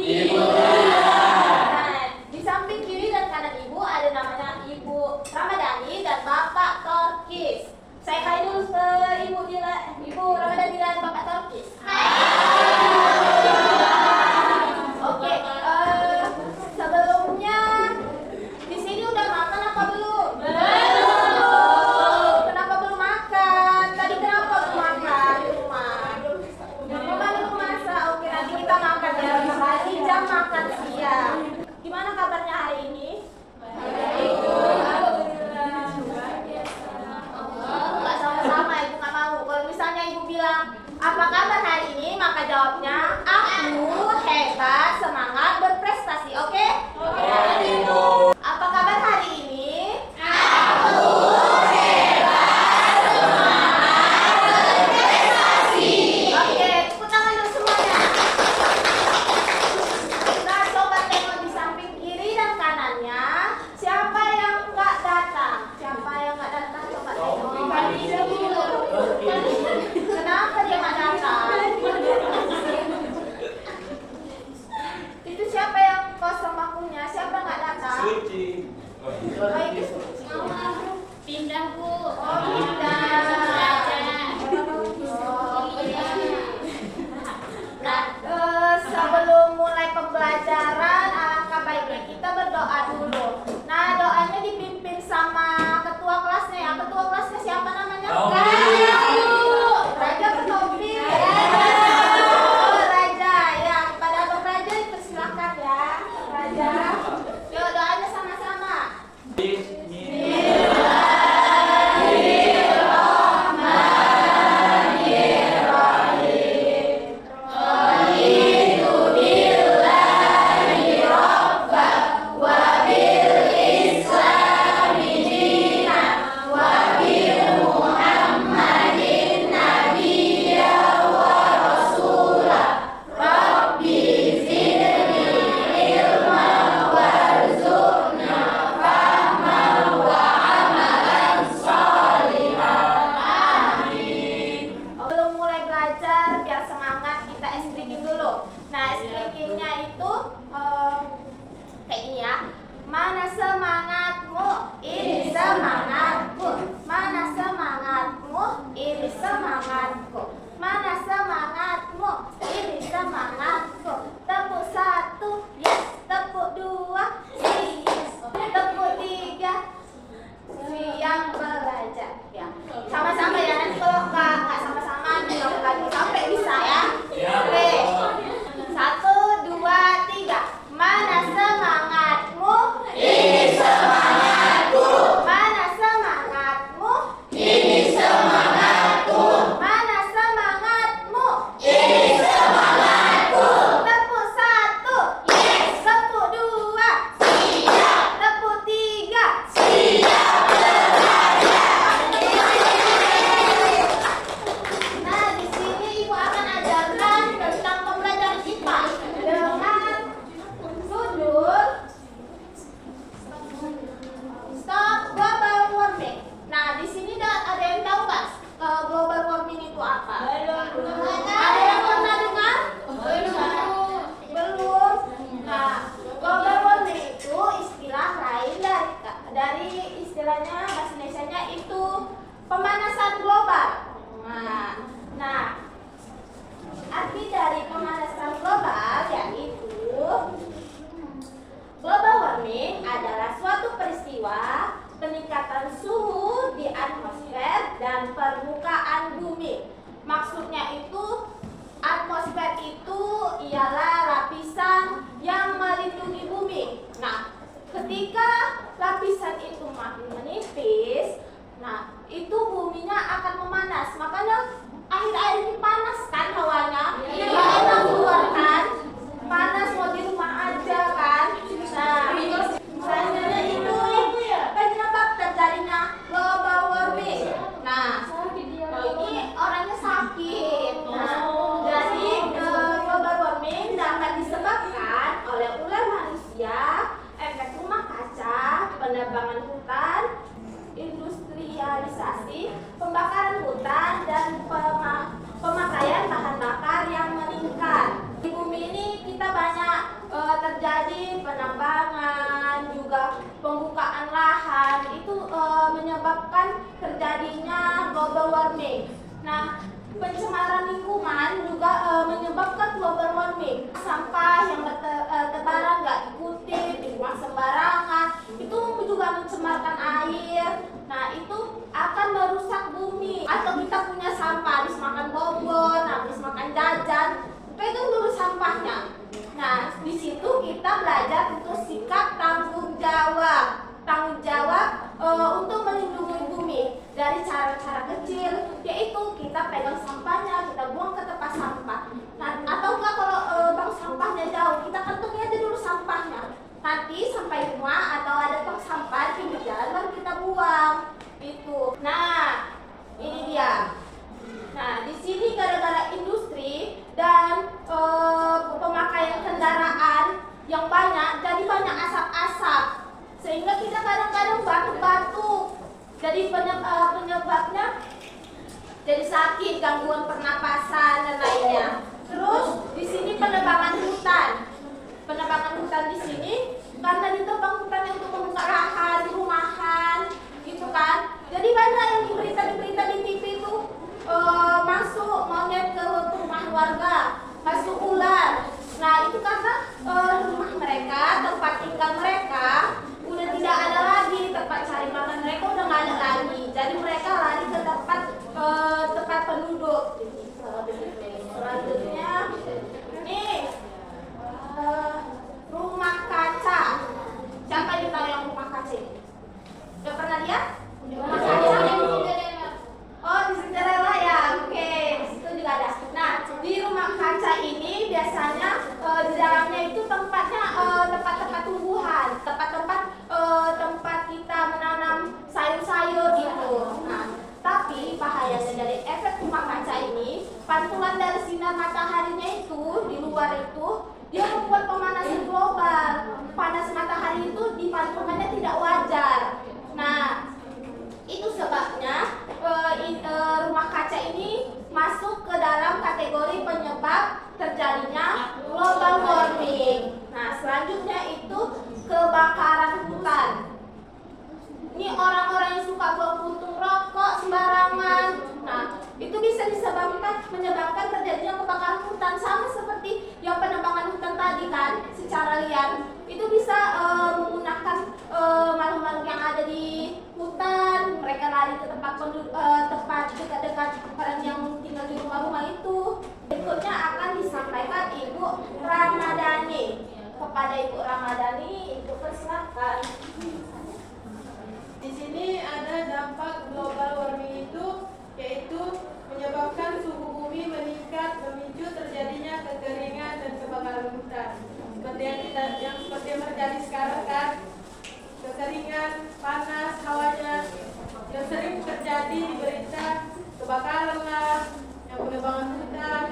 Ibu Durian. Nah, di samping kiri dan kanan ibu ada namanya Ibu Ramadhani dan Bapak Torkis. Saya hai dulu ke Ibu Ramadhani dan Bapak Torkis. Oke, sebelumnya di sini udah makan apa belum? Belum. Kenapa belum makan? Tadi kenapa belum makan di rumah? Mama belum masak. Oke, nanti kita makan ya. Lagi jam makan siang. Gimana kabarnya hari ini? Baik. Enggak sama-sama, ibu nggak mau. Kalau misalnya ibu bilang apa kabar hari ini, maka jawabnya aku hebat, semangat, berprestasi. Oke? Oke, Ibu. Apa kabar hari ini? Oke, tepuk tangan dulu semuanya. Nah, coba tengok di samping kiri dan kanannya. Siapa yang nggak datang? Siapa yang nggak datang? Coba tengok. Kenapa dia nggak datang? Itu siapa yang kosong bakunya? Siapa nggak datang? Suci. Oh, itu Suci. Pindah, Bu. Oh, pindah. Nah, sebelum mulai pembelajaran, alangkah baiknya kita berdoa dulu. Nah, doanya dipimpin sama ketua kelasnya ya. Ketua kelasnya siapa namanya? Tompi. Raja atau Tompi? Oh, Raja. Ya, kepada Abang Raja dipersilakan ya, Raja. Yuk, doanya sama-sama. Belum mulai belajar, biar semangat kita speaking dulu. Nah, speakingnya itu kayak gini ya. Mana semangatmu? Ini semangatku. Mana semangatmu? Ini semangatku. Mana semangatmu? Ini semangatku. Tepuk satu, yes. Tepuk dua, yes. Tepuk tiga, siang belajar. Ya, sama-sama ya. Nanti kalau nggak sama-sama, diulang lagi sampai bisa ya. Oke, 1, 2, 3. Mana semangatmu? Ini semangatku. Mana semangatmu? Ini semangatku. Mana semangatmu? Ini semangatku. Tepuk satu, yes. Tepuk dua, Siap. tepuk tiga. Siap belajar. Nah, di sini ibu akan ajarkan tentang pembelajaran IPA dengan judul Stop Global Warming. Nah, di sini ada yang tahu nggak global warming itu apa? Ada yang pernah dengar? Belum. Nah, global warming itu istilah lain dari istilahnya bahasa Indonesianya itu pemanasan global. Nah, arti dari pemanasan global yaitu global warming adalah suatu peristiwa peningkatan suhu di atmosfer dan permukaan bumi. Maksudnya itu atmosfer itu ialah lapisan yang melindungi bumi. Nah, ketika lapisan itu makin menipis, nah itu buminya akan memanas. Makanya akhir-akhir ini panas kan hawanya, nggak enak keluar kan, panas mau di rumah aja kan. Nah, selanjutnya itu penyebab terjadinya global warming. Nah, ini orangnya sakit. Nah, jadi global warming dapat disebabkan oleh ulah manusia, efek rumah kaca, penebangan hutan, industrialisasi, pembakaran hutan, dan juga menyebabkan global warming. Sampah yang bertebaran nggak ikuti, dibuang sembarangan, itu juga mencemarkan air. Nah, itu akan merusak bumi. Atau kita punya sampah, habis makan bonbon, habis makan jajan, pegang dulu sampahnya. Nah, di situ kita belajar untuk sikap tanggung jawab. Tanggung jawab untuk melindungi bumi dari cara-cara kecil, yaitu kita pegang sampahnya, kita buang ke tempat sampah. Nah, atau enggak kalau bang sampahnya jauh, kita kantongi aja dulu sampahnya. Nanti sampai rumah atau ada tong sampah di pinggir jalan baru kita buang. Itu. Nah, ini dia. Nah, di sini gara-gara industri dan pemakaian kendaraan yang banyak, jadi banyak asap-asap. Sehingga kita kadang-kadang batuk-batuk. Jadi penyebabnya jadi sakit, gangguan pernapasan dan lainnya. Terus di sini penebangan hutan. Penebangan hutan di sini karena ditebang hutannya untuk membuka lahan, rumahan, gitu kan. Jadi banyak yang di berita di TV itu masuk monyet ke rumah warga, masuk ular. Nah, itu karena rumah mereka, tempat tinggal mereka udah tidak ada lagi, tempat cari makan mereka udah nggak ada lagi. Jadi mereka lari ke tempat penduduk. Selanjutnya, nih rumah kaca. Siapa yang tahu yang rumah kaca ini? Udah pernah lihat? Rumah kaca yang oh, di Cinderella ya, oke, di situ juga ada. Nah, di rumah kaca ini biasanya di dalamnya itu tempatnya tempat-tempat tumbuhan, tempat kita menanam sayur-sayur gitu. Nah, tapi bahayanya dari efek rumah kaca ini, pantulan dari sinar mataharinya itu di luar itu dia membuat pemanasan global. Panas matahari itu dipantulkannya tidak wajar. Nah, itu sebabnya rumah kaca ini masuk ke dalam kategori penyebab terjadinya global warming. Nah, selanjutnya itu kebakaran hutan. Ini orang-orang yang suka bawa puntung rokok sembarangan. Nah, itu bisa menyebabkan terjadinya kebakaran hutan, sama seperti yang penebangan hutan tadi kan, secara liar. Itu bisa menggunakan makhluk-makhluk yang ada di hutan, mereka lari ke tempat dekat-dekat orang yang tinggal di rumah-rumah itu. Berikutnya akan disampaikan Ibu Ramadhani. Kepada Ibu Ramadhani, Ibu persilakan. Di sini ada dampak global warming itu, yaitu menyebabkan suhu bumi meningkat, memicu terjadinya kekeringan dan kebakaran hutan. Seperti yang terjadi sekarang kan, kekeringan, panas hawanya, yang sering terjadi di berita, kebakaran lah, yang penebangan hutan.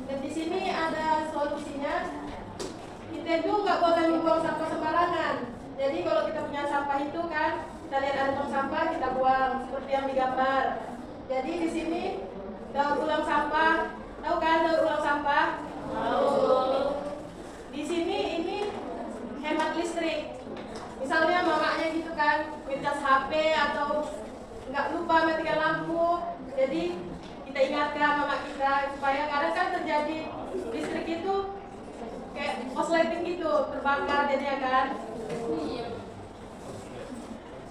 Dan di sini ada solusinya. Kita itu nggak boleh membuang sampah sembarangan. Jadi kalau kita punya sampah itu kan, kita lihat ada tong sampah, kita buang seperti yang digambar. Jadi di sini daur ulang sampah, tahu kan daur ulang sampah? Tahu. Di sini ini hemat listrik. Misalnya mamanya gitu kan, ngecas HP atau nggak lupa matikan lampu. Jadi kita ingatkan mama kita supaya kadang kan terjadi listrik itu kayak korsleting gitu, terbakar jadinya kan.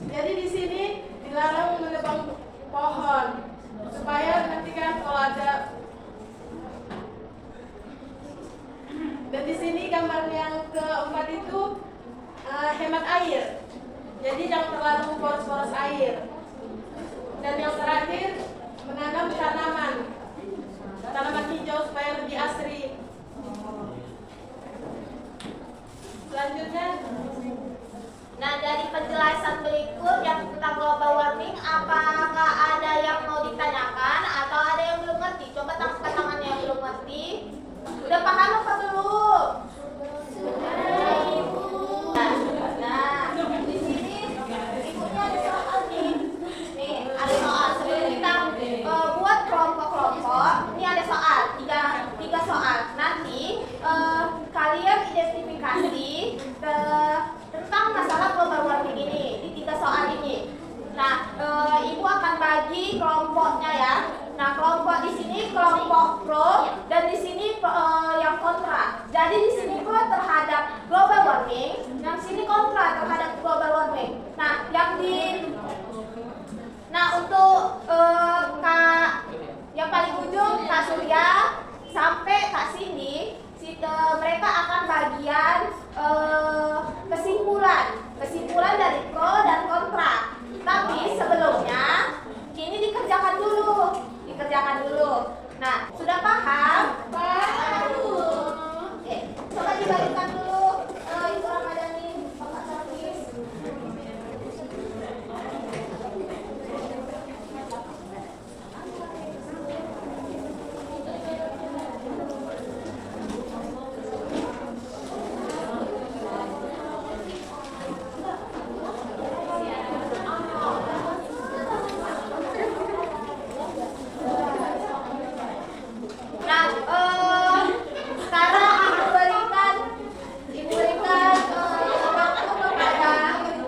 Jadi di sini dilarang menebang pohon supaya nanti kan kalau ada. Dan di sini gambar yang keempat itu hemat air. Jadi jangan terlalu boros-boros air. Dan yang terakhir menanam tanaman hijau supaya lebih asri. Selanjutnya, nah dari penjelasan berikut yang tentang global warming, apakah ada yang mau ditanyakan atau ada yang belum ngerti? Coba angkat tangannya yang belum ngerti. Udah paham apa belum? Sudah, Ibu. Nah, di sini berikutnya ada soal nih. Nih, ada soal. Sebelum kita buat kelompok-kelompok, ini ada soal, tiga soal. Nanti kalian identifikasi tentang masalah global warming ini di 3 soal ini. Nah, Ibu akan bagi kelompoknya ya. Nah, kelompok di sini kelompok pro dan di sini yang kontra. Jadi di sini pro terhadap global warming, yang sini kontra terhadap global warming. Nah, untuk yang paling ujung Kak Surya sampai Kak Cindy, mereka akan bagian kesimpulan dari pro dan kontra. Tapi sebelumnya ini dikerjakan dulu. Nah, sudah paham? Oke, coba dibagikan dulu Ibu Ramadhani, Bapak Sarkis. Sekarang Ibu berikan waktu kepada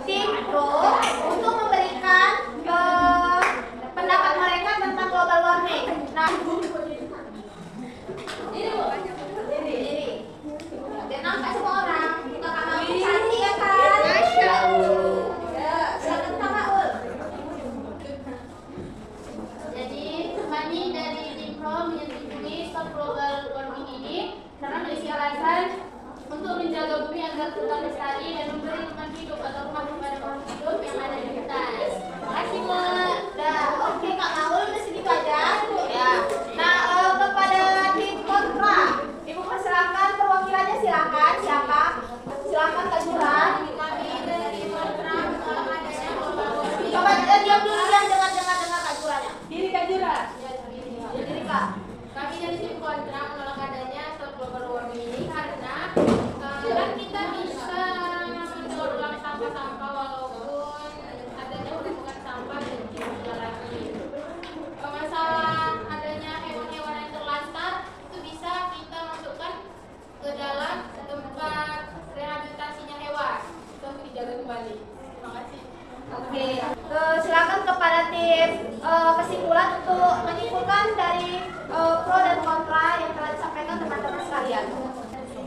tim pro untuk memberikan pendapat mereka tentang global warming. Nah, diri. Dan nampak semua orang. Bukan kamar cantik ya kan? Ya, silakan Kak Maul. Jadi kami dari tim pro menyetujui stop global warming ini karena memiliki alasan untuk menjaga bumi agar tetap lestari dan memberi tempat hidup atau rumah kepada makhluk hidup yang ada di hutan. Makasih Mak. Oke Kak Maul udah segitu aja. Ya. Nah, kepada tim kontra, Ibu persilakan perwakilannya, silakan. Siapa? Silakan Kak Juran. Kami dari tim kontra menolak adanya global warming. Coba diam dulu dan dengar Kak Jurannya. Diri Kak Jura. Diri Kak. Kami dari tim kontra menolak adanya stop global warming ini karena kan kita bisa mendaur ulang sampah-sampah walaupun adanya penumpukan sampah dan tidak lagi. Masalah adanya hewan-hewan yang terlantar itu bisa kita masukkan ke dalam tempat rehabilitasinya hewan untuk dijaga kembali. Terima kasih. Oke. Silakan kepada tim kesimpulan untuk menyimpulkan dari pro dan kontra yang telah disampaikan teman-teman sekalian.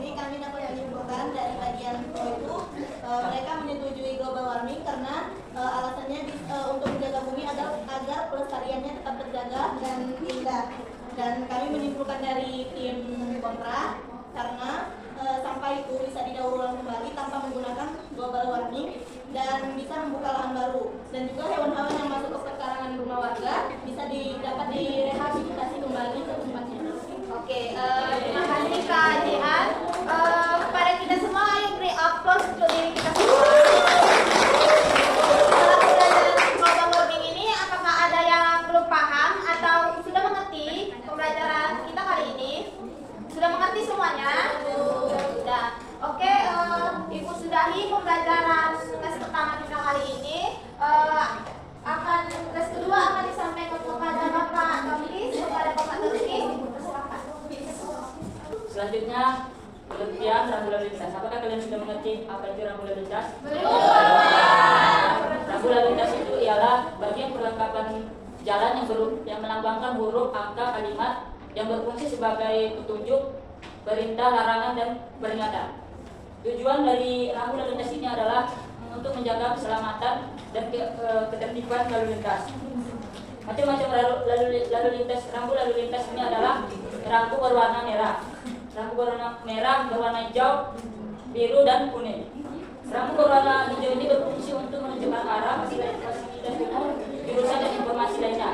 Ini kami dapat menyimpulkan dari bagian pro itu mereka menyetujui global warming karena alasannya untuk menjaga bumi agar pelestariannya tetap terjaga dan indah. Dan kami menyimpulkan dari tim kontra karena sampah itu bisa didaur ulang kembali tanpa menggunakan global warming dan bisa membuka lahan baru. Dan juga hewan-hewan yang masuk ke pekarangan rumah warga bisa dapat direhabilitasi kembali ke tempatnya. Oke, terima kasih Kak Jihan. Kepada kita semua, ayo beri applause untuk diri kita semua. Setelah pembelajaran global warming ini, apakah ada yang belum paham atau sudah mengerti pembelajaran kita kali ini? Sudah mengerti semuanya? Sudah. Oke, Ibu sudahi pembelajaran tes pertama kita kali ini. Tes kedua akan disampaikan kepada Bapak Tokis, kepada Bapak Tokis. Silakan. Selanjutnya pengertian rambu lalu lintas. Apakah kalian sudah mengerti apa itu rambu lalu lintas? Rambu lalu lintas itu ialah bagian perlengkapan jalan yang melambangkan huruf, angka, kalimat yang berfungsi sebagai petunjuk, perintah, larangan, dan peringatan. Tujuan dari rambu lalu lintas ini adalah untuk menjaga keselamatan dan ketertiban lalu lintas. Macam-macam lalu lintas. Rambu lalu lintas ini adalah rambu berwarna merah, rambu berwarna merah, berwarna hijau, biru, dan kuning. Rambu berwarna hijau ini berfungsi untuk menunjukkan arah, fasilitas umum, jurusan, dan informasi lainnya.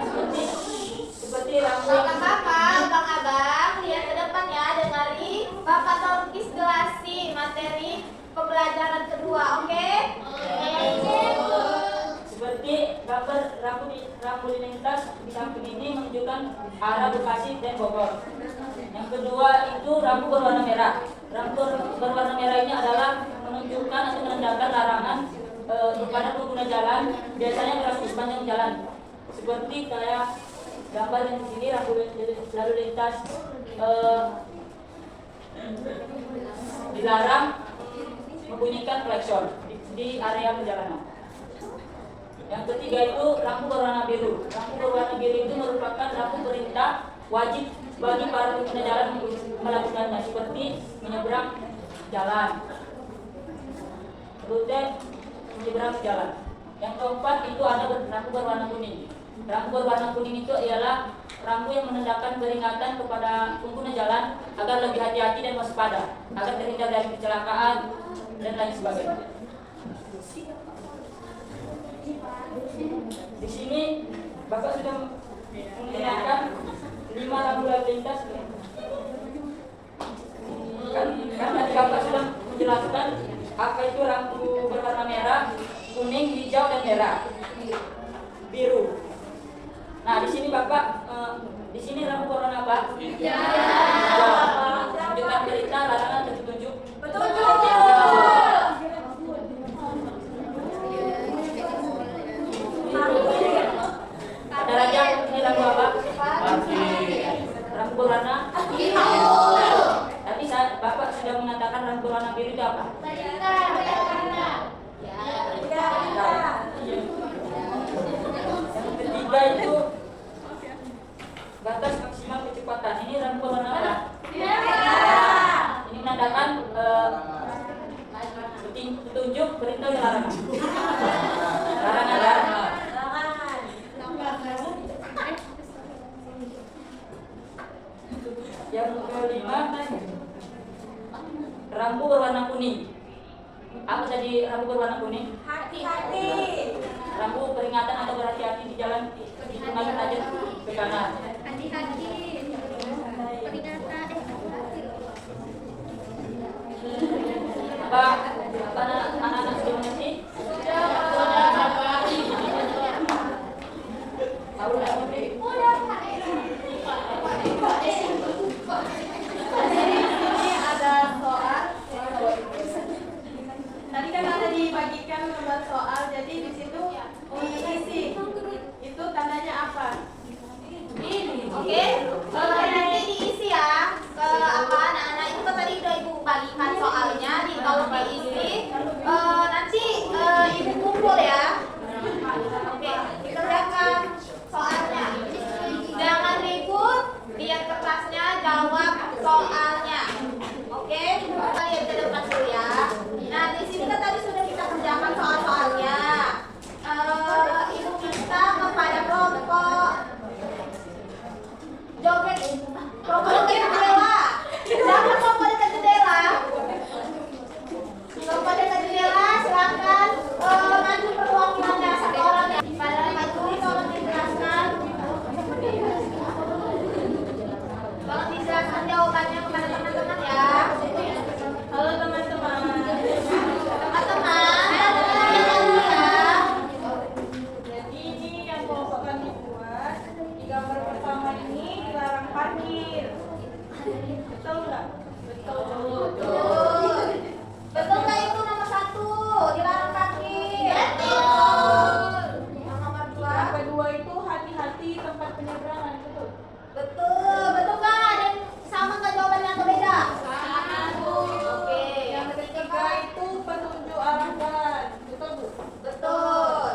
Seperti rambu yang Kakak, abang-abang, lihat ke depan ya, dengari Bapak Tokis jelasi materi pembelajaran kedua, oke? seperti gambar rambu lintas di samping ini menunjukkan arah Bekasi dan Bogor. Yang kedua itu rambu berwarna merah. Rambu berwarna merah ini adalah menunjukkan atau menandakan larangan kepada pengguna jalan, biasanya berlaku di sepanjang jalan. Seperti kayak gambar yang di sini, rambu lalu lintas dilarang membunyikan klakson di area perjalanan. Yang ketiga itu rambu berwarna biru. Rambu berwarna biru itu merupakan rambu perintah wajib bagi para pengguna jalan untuk melakukannya, seperti menyeberang jalan, rute menyeberang jalan. Yang keempat itu ada rambu berwarna kuning. Rambu berwarna kuning itu ialah rambu yang menandakan peringatan kepada pengguna jalan agar lebih hati-hati dan waspada, agar terhindar dari kecelakaan dan lain sebagainya. Di sini Bapak sudah menggunakan 5 rambu lalu lintas. Kan tadi Bapak sudah menjelaskan apa itu rambu berwarna merah, kuning, hijau, dan merah, biru. Nah, di sini Bapak, di sini rambu berwarna apa? Hijau. Menunjukkan berita larangan petunjuk. Ada lagi yang ini rambu apa? Rambu berwarna biru. Tadi Bapak sudah mengatakan rambu berwarna biru itu apa? Yang ketiga itu batas maksimal kecepatan. Ini rambu berwarna apa? Ini menandakan petunjuk perintah dan larangan. Larangan. Yang kelima, rambu berwarna kuning. Apa tadi rambu berwarna kuning? Hati-hati. Rambu peringatan atau berhati-hati di jalan, di mengalir aja ke kanan. Hati-hati. Peringatan. Apa anak-anak sudah mengerti? Tahu nggak mengerti? Ini ada soal. Tadi kan ada dibagikan lembar soal, jadi di situ diisi. Itu tandanya apa? Oke, nanti diisi ya ke apa anak-anak itu kan tadi udah ibu bagikan soalnya di kalau diisi nanti ibu kumpul ya. Oke, dikerjakan soalnya. Jangan ribut, lihat kertasnya, jawab soalnya. Oke, kita lihat ke depan dulu ya. Nah di sini kan tadi sudah kita kerjakan soal-soalnya. Ibu minta kepada kelompok joget jendela. Jangan kelompok dekat jendela. Kelompok dekat jendela silakan maju perwakilannya satu orang ya. Pada maju tolong dijelaskan. Tolong dijelaskan jawabannya kepada teman-teman ya. Halo teman-teman. Teman-teman, ya. Jadi ini yang kelompok kami buat. Di gambar pertama ini dilarang parkir. Betul nggak? Betul. Betul nggak itu nomor 1 dilarang parkir? Betul. Yang nomor 2? Yang kedua itu hati-hati tempat penyeberangan. Betul. Betul. Betul nggak? Dan sama nggak jawabannya atau beda? Sama, Bu. Oke. Yang ketiga itu petunjuk arah jalan. Betul Bu? Betul.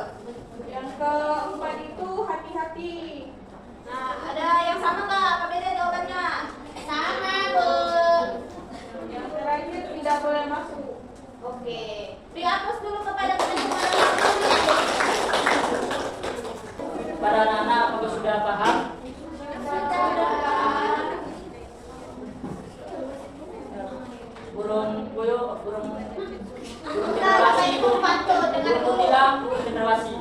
Yang keempat itu hati-hati. Nah, ada yang sama nggak? Apa beda jawabannya? Sama, Bu. Yang terakhir tidak boleh masuk. Oke. Dihapus dulu kepada teman-teman. Para anak-anak apakah sudah paham? Burung puyuh, burung Kita cendrawasih, ibu bantu dengan burung tilang, burung cendrawasih.